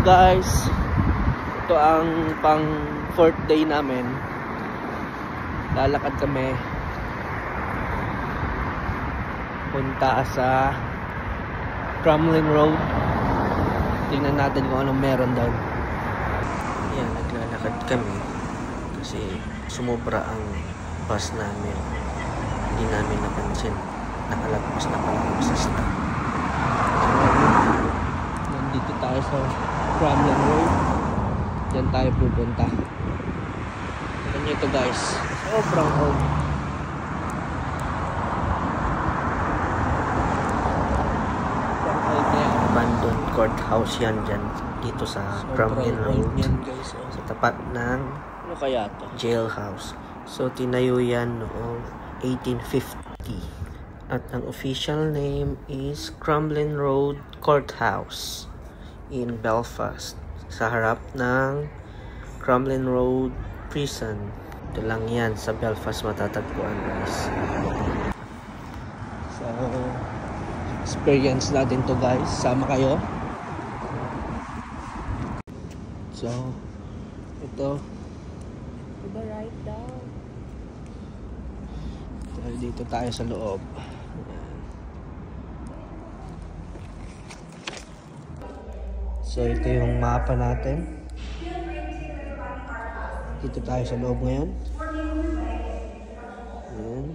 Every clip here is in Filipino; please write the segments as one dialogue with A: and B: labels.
A: guys, ito ang pang 4th day namin. Lalakad kami punta sa Crumlin Road. Tingnan natin kung anong meron doon. Yan, naglalakad kami kasi sumobra ang bus namin. Hindi namin napansin, nakalagpas na pala kami sa stop. Nandito tayo sa Crumlin Road. Diyan tayo pupunta. Tignan nyo ito guys, sobrang old. Abandoned courthouse yan dyan dito sa Crumlin Road yan, guys, sa tapat ng ano kaya to? Jailhouse. So tinayo yan noong 1850 at ang official name is Crumlin Road Courthouse in Belfast, sa harap ng Crumlin Road Prison. Ito lang yan sa Belfast matatagpuan guys. So experience natin to guys, sama kayo. So ito
B: diba right down.
A: Dito tayo sa loob. So ito yung mapa natin. Dito tayo sa loob ngayon. Ayan.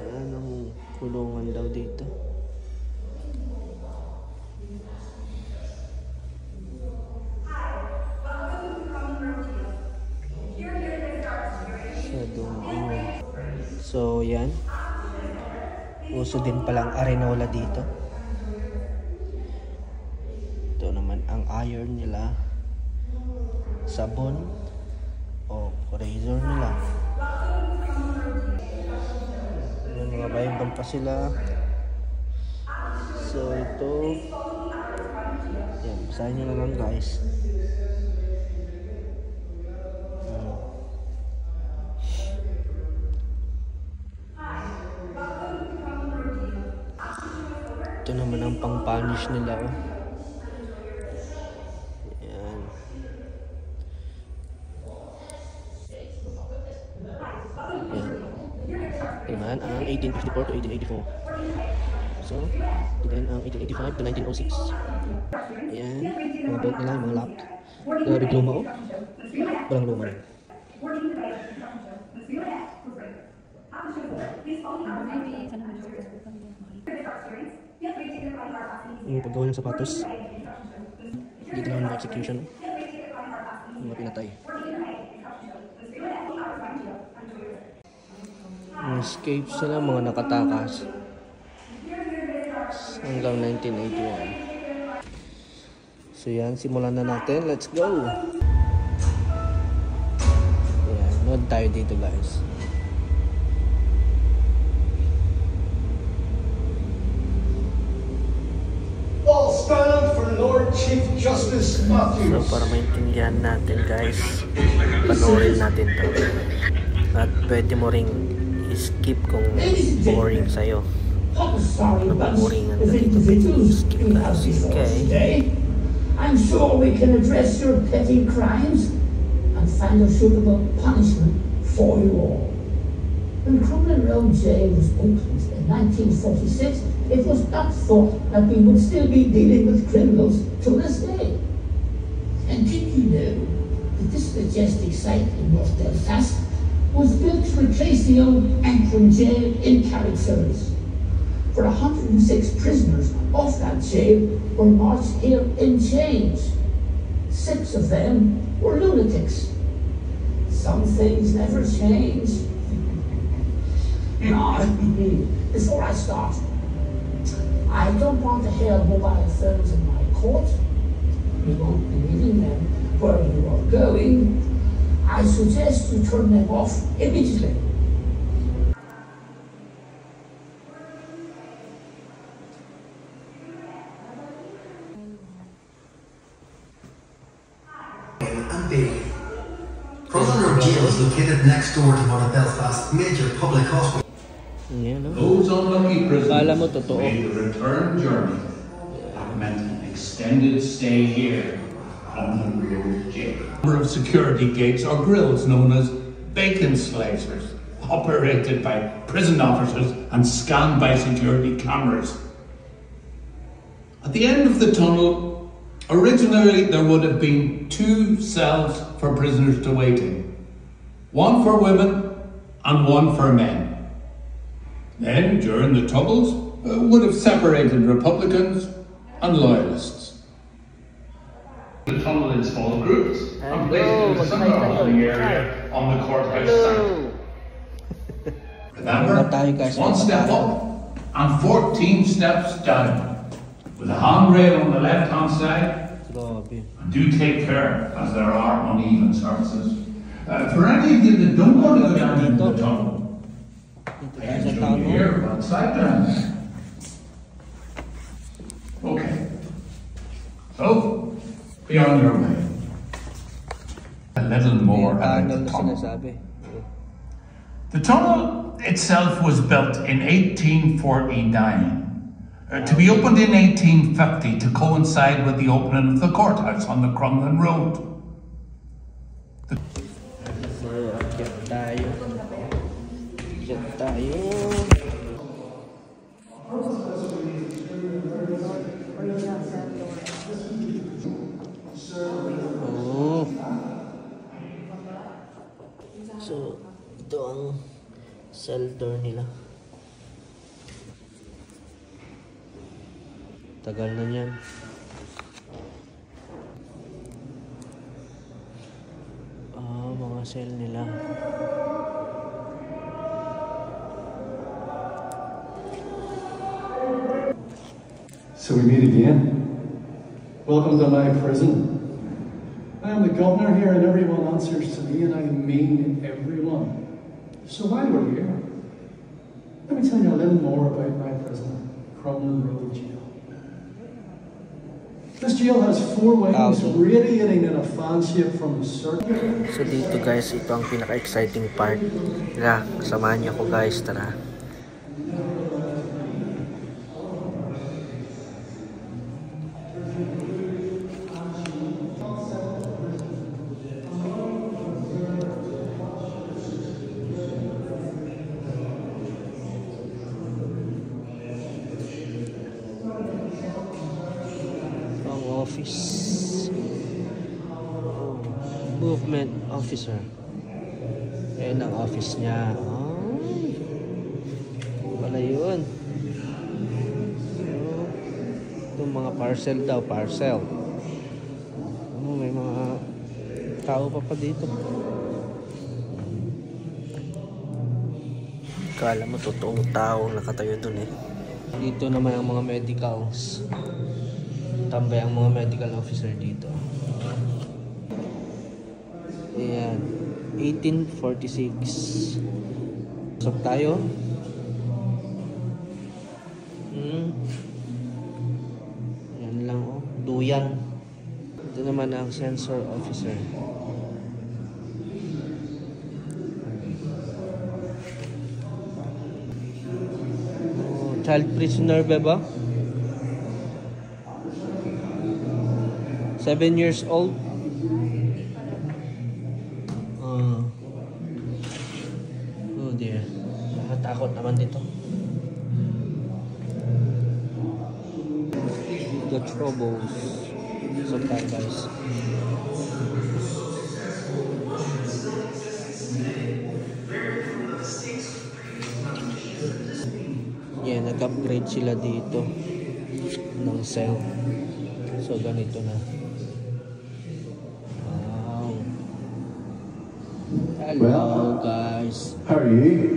A: Ayan ang kulungan daw dito. So yan. Uso din palang arenola dito. Ito naman ang iron nila. Sabon o razor nila. Yan, mga bayang pa sila. So ito, yan, basahin nyo na lang guys. Ito naman ang pang-punish nila. Ayan. Ayan. Tingnan ang 1854 to 1884. So, tingnan ang 1885 to 1906. Ayan. Mga belt nila, mga lock. Grabe luma o. Walang luma rin. Yung paggawa ng sapatos. Dito lang yung execution. Yung mga pinatay. Escape sila, mga nakatakas. Hanggang 1981. So yan, simulan na natin. Let's go! Ayan, nood tayo dito guys.
C: Stand for Lord Chief Justice Matthews.
A: So para maintindihan natin guys, panoorin natin to. At pwede mo ring skip kung boring sa'yo. Napaboringan ka dito, pwede skip ka. Okay.
D: I'm sure we can address your petty crimes and find a suitable punishment for you all. When Crumlin Road Jail was opened in 1946, it was not thought that we would still be dealing with criminals to this day. And did you know that this majestic site in North Belfast was built to replace the old Ancram Jail in Carrickfergus? For 106 prisoners off that jail were marched here in chains. 6 of them were lunatics. Some things never change. Now, before I start, I don't want to hear mobile phones in my court. You won't be needing them where you are going. I suggest you turn them off immediately.
C: Crumlin Road Jail is located next door to one of Belfast's major public hospitals.
A: Yan, no?
E: Those unlucky prisoners
A: Kala mo totoo.
E: made the return journey, meant an extended extended stay here on the road jail. Number of security gates or grills known as bacon slicers, operated by prison officers and scanned by security cameras. At the end of the tunnel, originally there would have been 2 cells for prisoners to wait in. One for women and one for men. Then, during the Troubles, would have separated Republicans and Loyalists. The tunnel in small groups and placed in the summer area on the courthouse site. Remember, 1 step up and 14 steps down, with a handrail on the left-hand side. And do take care, as there are uneven surfaces. For any of you that don't want to go down into the tunnel, I can show you here one side down there. Okay. So, be on your way. A little more about the tunnel. The tunnel itself was built in 1849, to be opened in 1850 to coincide with the opening of the courthouse on the Crumlin Road.
A: So, ito ang cell door nila. Tagal na yan. Mga cell nila.
F: So we meet again. Welcome to my prison. I am the governor here and everyone answers to me, and I mean everyone. So while we're here, let me tell you a little more about my prison, Crumlin Road Jail. This jail has 4 wings radiating in a fan shape from the circle.
A: So dito guys, ito ang pinaka-exciting part. Tara, samahan niyo ako guys, tara. Office. Movement officer. Ayan ang office niya. Wala yun. Itong mga parcel daw, parcel. May mga tao pa dito. Kala mo totoong tao nakatayo dun eh. Dito naman ang mga medicals. Tambay ang mga medical officer dito. Ayan. 1846. Pasok tayo. Ayan lang oh. Duyan. Ito naman ang sensor officer. Child prisoner ba? 7 years old. Oh dear. Nakatakot naman dito. The Troubles. So tayo guys. Yeah, nag-upgrade sila dito ng cell. So ganito na. Hello guys.
G: How are you?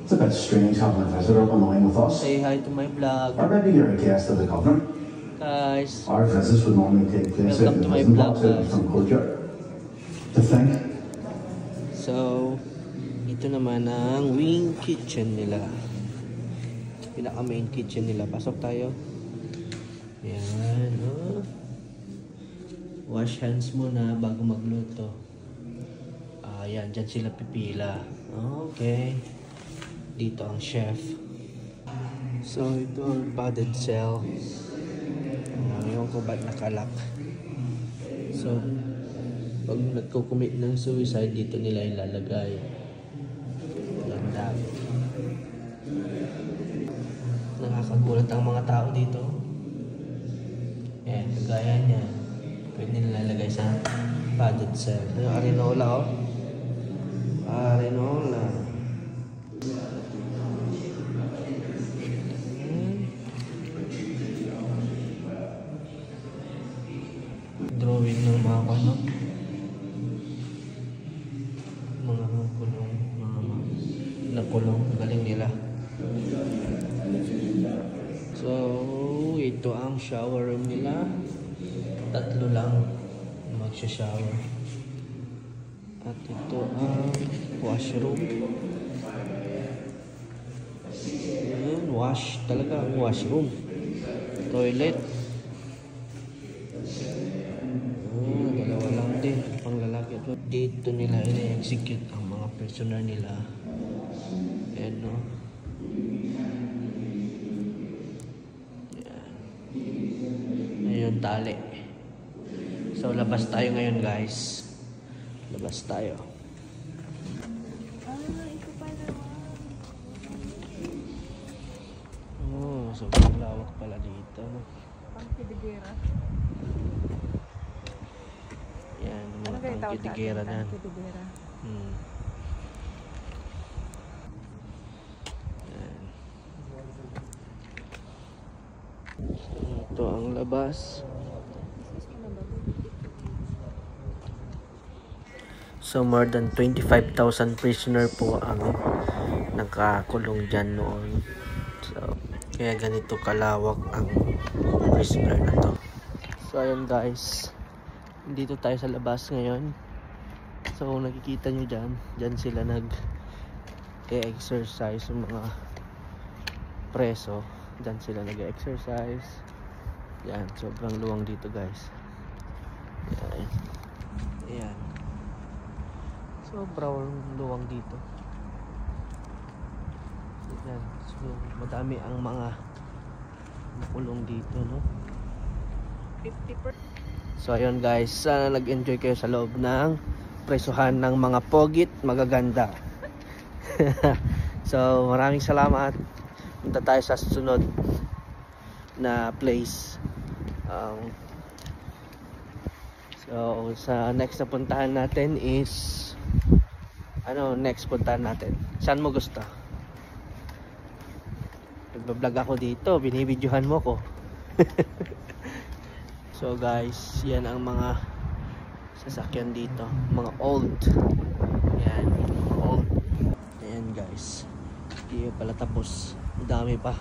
G: It's a bit strange having a visitor on the line with us.
A: Say hi to my vlog.
G: Or maybe you're a guest of the governor.
A: Guys.
G: Our visits would normally take place out in the prison box out in front courtyard. To think.
A: So, ito naman ang wing kitchen nila. Pinaka main kitchen nila. Pasok tayo. Yan. Oh. Wash hands muna bago magluto. Ayan, dyan sila pipila. Okay. Dito ang chef. So, ito ang padded cell. Ewan ko ba't nakalak. So, pag nagko-commit ng suicide, dito nila ilalagay. Ganda. Nakakagulat ang mga tao dito. Ayan, kagaya niya. Pwede nilalagay sa padded cell. Yung Arenola, oh. Arenola. Drawing ng mga ano. Mga kulong. Mga nakulong. Galing nila. So, ito ang shower room nila. 3 lang magsha-shower. At ito ang washroom. Ayan, wash talaga ang washroom. Toilet. Dalawa lang din. Pang lalaki. Dito nila ina-execute ang mga prisoner nila. Ayan, no? Ayun, tali. So, labas tayo ngayon, guys. Labas tayo.
B: Ito pala.
A: Oh, sobrang lawak pala dito.
B: Pang kidigera.
A: Yan, mga pangkidigera na. Yan. Ito ang labas. So more than 25,000 prisoner po ang nakakulong dyan noon. So kaya ganito kalawak ang prisoner na to. So ayun guys, dito tayo sa labas ngayon. So kung nakikita nyo dyan sila nag-exercise yung mga preso. Dyan sila nag-exercise. Yan, sobrang luwang dito guys. Yan. Yan. Sobrang luwang dito. Yan. So, madami ang mga nakulong dito, no?
B: 50%.
A: So, ayun guys. Sana nag-enjoy kayo sa loob ng presuhan ng mga pogit magaganda. So, maraming salamat. Punta tayo sa susunod na place. So, sa next na puntahan natin is next puntahan natin. Saan mo gusto? Nagbablog ako dito, binibidyohan mo ko. So guys, yan ang mga sasakyan dito, mga old. Yan, mga old. Ayan guys, hindi pala tapos, dami pa.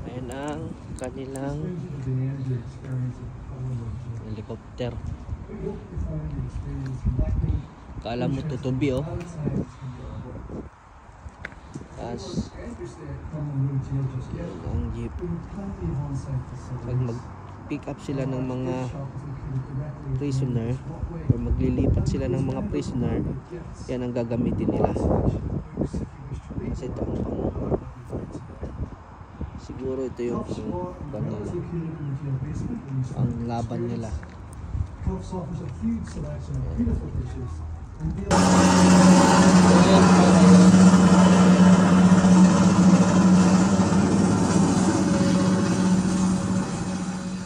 A: Ayan ang kanilang helicopter. Kala mo tutubi, oh. Tapos ang jeep. Pag mag-pick up sila ng mga prisoner or maglilipat sila ng mga prisoner, yan ang gagamitin nila. Kasi ito ang siguro ito yung ang laban nila.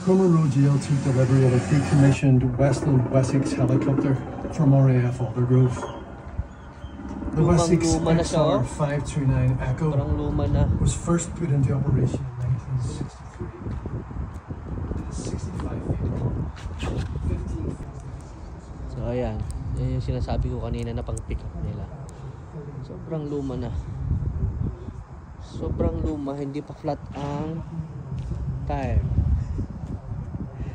F: Crumlin Road Jail took delivery of a decommissioned Westland Wessex helicopter from RAF Aldergrove. The Wessex XR 529 Echo was first put into operation in 1963. It is 65 feet long, 15 feet.
A: So ayan, yan yung sinasabi ko kanina na pang pick up nila. Sobrang luma na. Sobrang luma, hindi pa flat ang tire.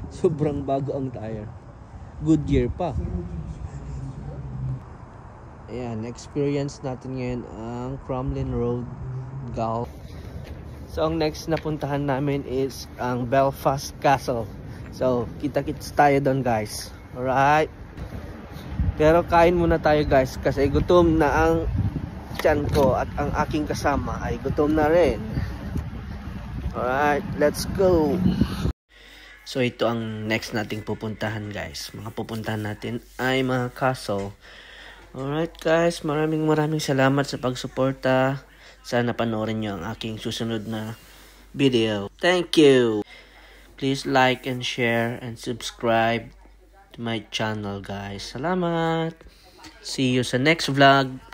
A: Sobrang bago ang tire. Goodyear pa. Ayan, experience natin ngayon ang Crumlin Road Golf. So ang next na puntahan namin is ang Belfast Castle. So kita-kits tayo doon guys. Alright. Pero kain muna tayo guys kasi gutom na ang tiyan ko at ang aking kasama ay gutom na rin. Alright, let's go. So ito ang next nating pupuntahan guys. Mga pupuntahan natin ay mga castle. Alright guys, maraming salamat sa pagsuporta. Sana panoorin nyo ang aking susunod na video. Thank you! Please like and share and subscribe to my channel guys. Salamat! See you sa next vlog!